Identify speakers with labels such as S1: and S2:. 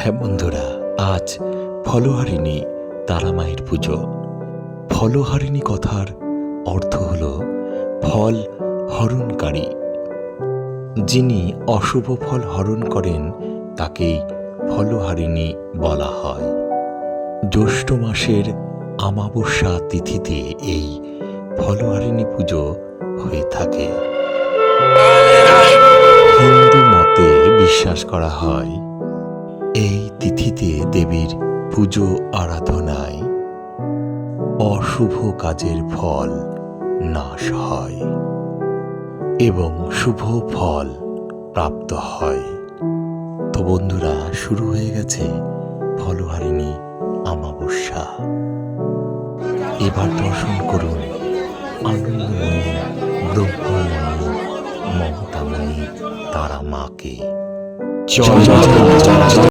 S1: হ্যাঁ বন্ধুরা, আজ ফলহারিণী তারামায়ের পুজো। ফলহারিণী কথার অর্থ হল ফল হরণকারী। যিনি অশুভ ফল হরণ করেন তাকেই ফলহারিণী বলা হয়। জ্যৈষ্ঠ মাসের অমাবস্যা তিথিতে এই ফলহারিণী পুজো হয়ে থাকে। হিন্দু মতে বিশ্বাস করা হয় এই তিথিতে দেবীর পুজো আরাধনায় অশুভ কাজের ফল নাশ হয় এবং শুভ ফল প্রাপ্ত হয়। তো বন্ধুরা, শুরু হয়ে গেছে ফলহারিণী অমাবস্যা। এবার দর্শন করুন আনন্দময়ী, ব্রহ্মময়ী, মমতাময়ী তারা মাকে। জয় জয় জয় জয়।